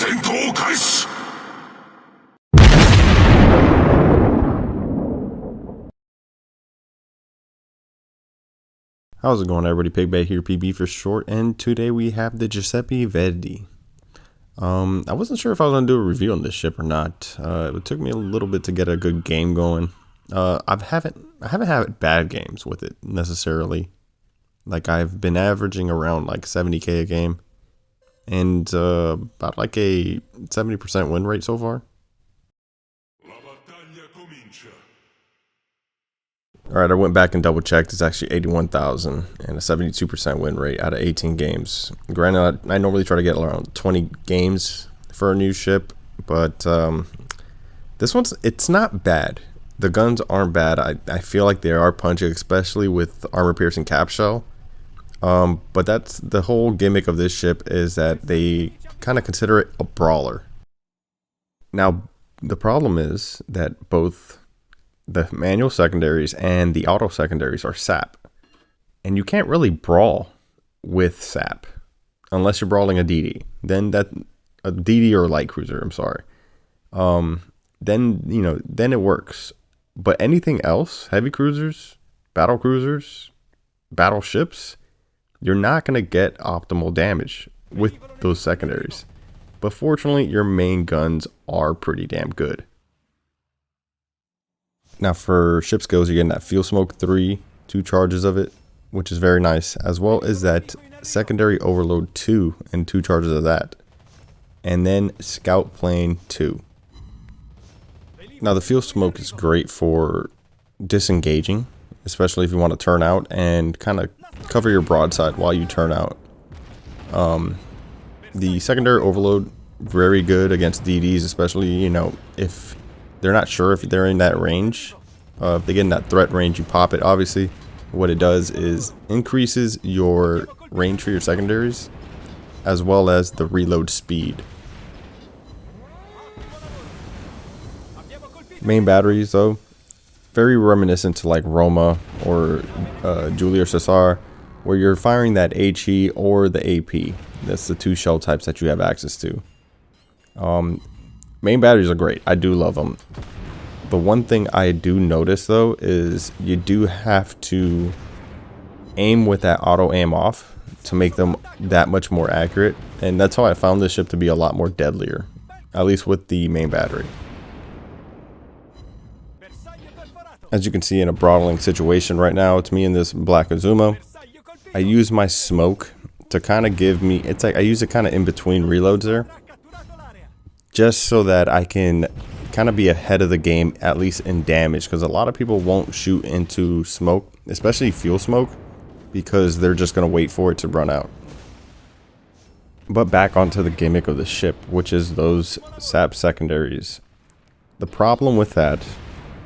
How's it going, everybody? Pigbay here, PB for short, and today we have the Giuseppe Verdi. I wasn't sure if I was going to do a review on this ship or not. It took me a little bit to get a good game going. I haven't had bad games with it necessarily. Like, I've been averaging around like 70k a game, and about like a 70% win rate so far. Alright, I went back and double checked. It's actually 81,000 and a 72% win rate out of 18 games. Granted, I normally try to get around 20 games for a new ship, but this one's, it's not bad. The guns aren't bad. I feel like they are punchy, especially with armor piercing cap shell. But that's the whole gimmick of this ship, is that they kind of consider it a brawler. Now, the problem is that both the manual secondaries and the auto secondaries are sap, and you can't really brawl with sap unless you're brawling a DD. Then that a DD or a light cruiser, I'm sorry. Then then it works. But anything else, heavy cruisers, battleships, you're not going to get optimal damage with those secondaries. But fortunately, your main guns are pretty damn good. Now, for ship skills, you're getting that fuel smoke 2 charges of it, which is very nice, as well as that secondary overload 2 and 2 charges of that, and then scout plane 2. Now, the fuel smoke is great for disengaging, especially if you want to turn out and kind of cover your broadside while you turn out. The secondary overload, very good against DDs, especially, if they're not sure if they're in that range. If they get in that threat range, you pop it. Obviously, what it does is increases your range for your secondaries, as well as the reload speed. Main batteries, though, very reminiscent to like Roma or Julia or Cesar, where you're firing that HE or the AP. That's the 2 shell types that you have access to. Main batteries are great. I do love them. The one thing I do notice, though, is you do have to aim with that auto aim off to make them that much more accurate. And that's how I found this ship to be a lot more deadlier, at least with the main battery. As you can see, in a brawling situation right now, it's me and this black Azumo. I use my smoke to kind of give me, it's like I use it kind of in between reloads there, just so that I can kind of be ahead of the game, at least in damage, because a lot of people won't shoot into smoke, especially fuel smoke, because they're just going to wait for it to run out. But back onto the gimmick of the ship, which is those sap secondaries. The problem with that,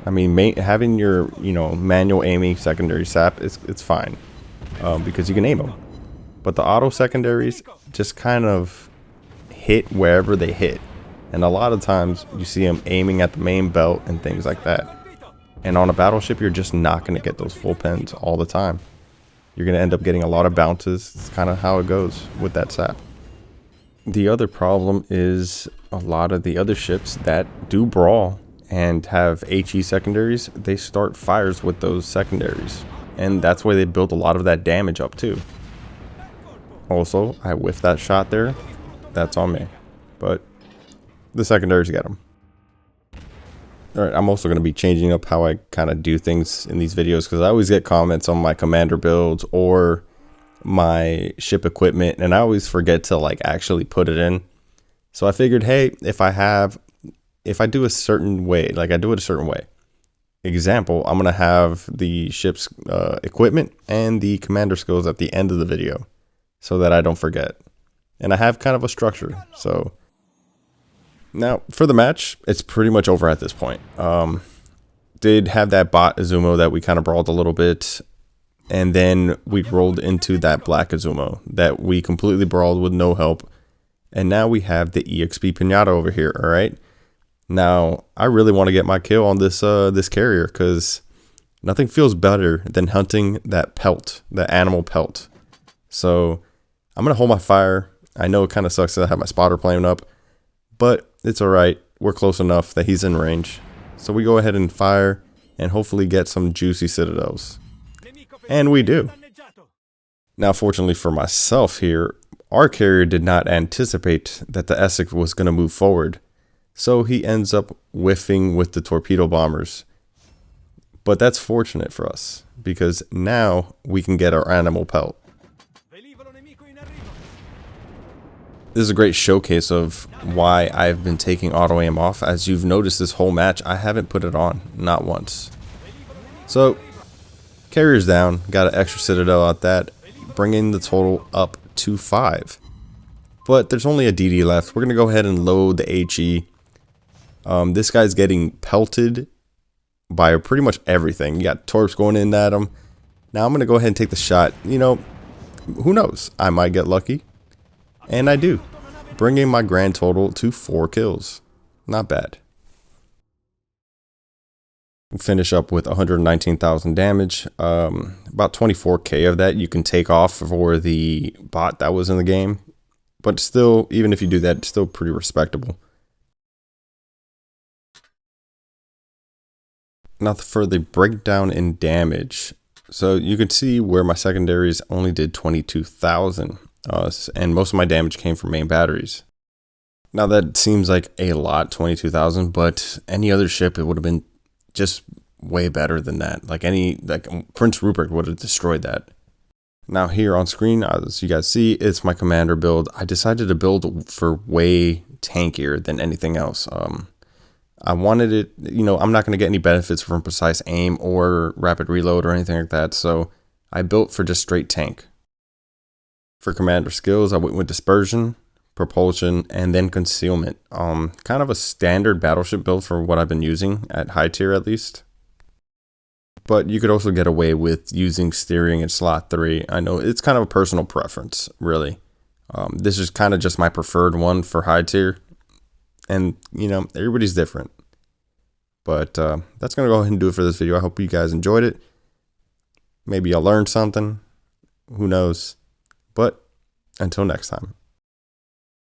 I mean, having your manual aiming secondary sap, it's fine, because you can aim them. But the auto secondaries just kind of hit wherever they hit. And a lot of times you see them aiming at the main belt and things like that. And on a battleship, you're just not going to get those full pens all the time. You're going to end up getting a lot of bounces. It's kind of how it goes with that sap. The other problem is a lot of the other ships that do brawl and have HE secondaries, they start fires with those secondaries. And that's why they build a lot of that damage up too. Also, I whiffed that shot there. That's on me. But the secondaries get them. Alright, I'm also going to be changing up how I kind of do things in these videos, because I always get comments on my commander builds or my ship equipment, and I always forget to like actually put it in. So I figured, hey, if I do a certain way, like I do it a certain way. Example, I'm going to have the ship's equipment and the commander skills at the end of the video, so that I don't forget. And I have kind of a structure, so now, for the match, it's pretty much over at this point. Did have that bot Azumo that we kind of brawled a little bit, and then we rolled into that black Azumo that we completely brawled with no help, and now we have the EXP Pinata over here. All right, now I really want to get my kill on this this carrier, because nothing feels better than hunting that pelt, that animal pelt. So I'm gonna hold my fire. I know it kind of sucks that I have my spotter playing up, but it's alright. We're close enough that he's in range. So we go ahead and fire and hopefully get some juicy citadels. And we do. Now, fortunately for myself here, our carrier did not anticipate that the Essex was going to move forward. So he ends up whiffing with the torpedo bombers. But that's fortunate for us, because now we can get our animal pelt. This is a great showcase of why I've been taking auto aim off. As you've noticed this whole match, I haven't put it on, not once. So, carrier's down, got an extra citadel at that, bringing the total up to 5. But there's only a DD left. We're going to go ahead and load the HE. This guy's getting pelted by pretty much everything. You got torps going in at him. Now I'm going to go ahead and take the shot. You know, who knows? I might get lucky. And I do. Bringing my grand total to 4 kills. Not bad. We'll finish up with 119,000 damage. About 24k of that you can take off for the bot that was in the game. But still, even if you do that, it's still pretty respectable. Now for the breakdown in damage. So you can see where my secondaries only did 22,000. And most of my damage came from main batteries. Now that seems like a lot, 22,000, but any other ship, it would have been just way better than that. Like Prince Rupert would have destroyed that. Now here on screen, as you guys see, it's my commander build. I decided to build for way tankier than anything else. I wanted it, you know, I'm not going to get any benefits from precise aim or rapid reload or anything like that. So I built for just straight tank. For commander skills, I went with dispersion, propulsion, and then concealment. Kind of a standard battleship build for what I've been using at high tier at least. But you could also get away with using steering in slot 3. I know it's kind of a personal preference, really. This is kind of just my preferred one for high tier. And, you know, everybody's different. But that's going to go ahead and do it for this video. I hope you guys enjoyed it. Maybe y'all learned something. Who knows? But until next time.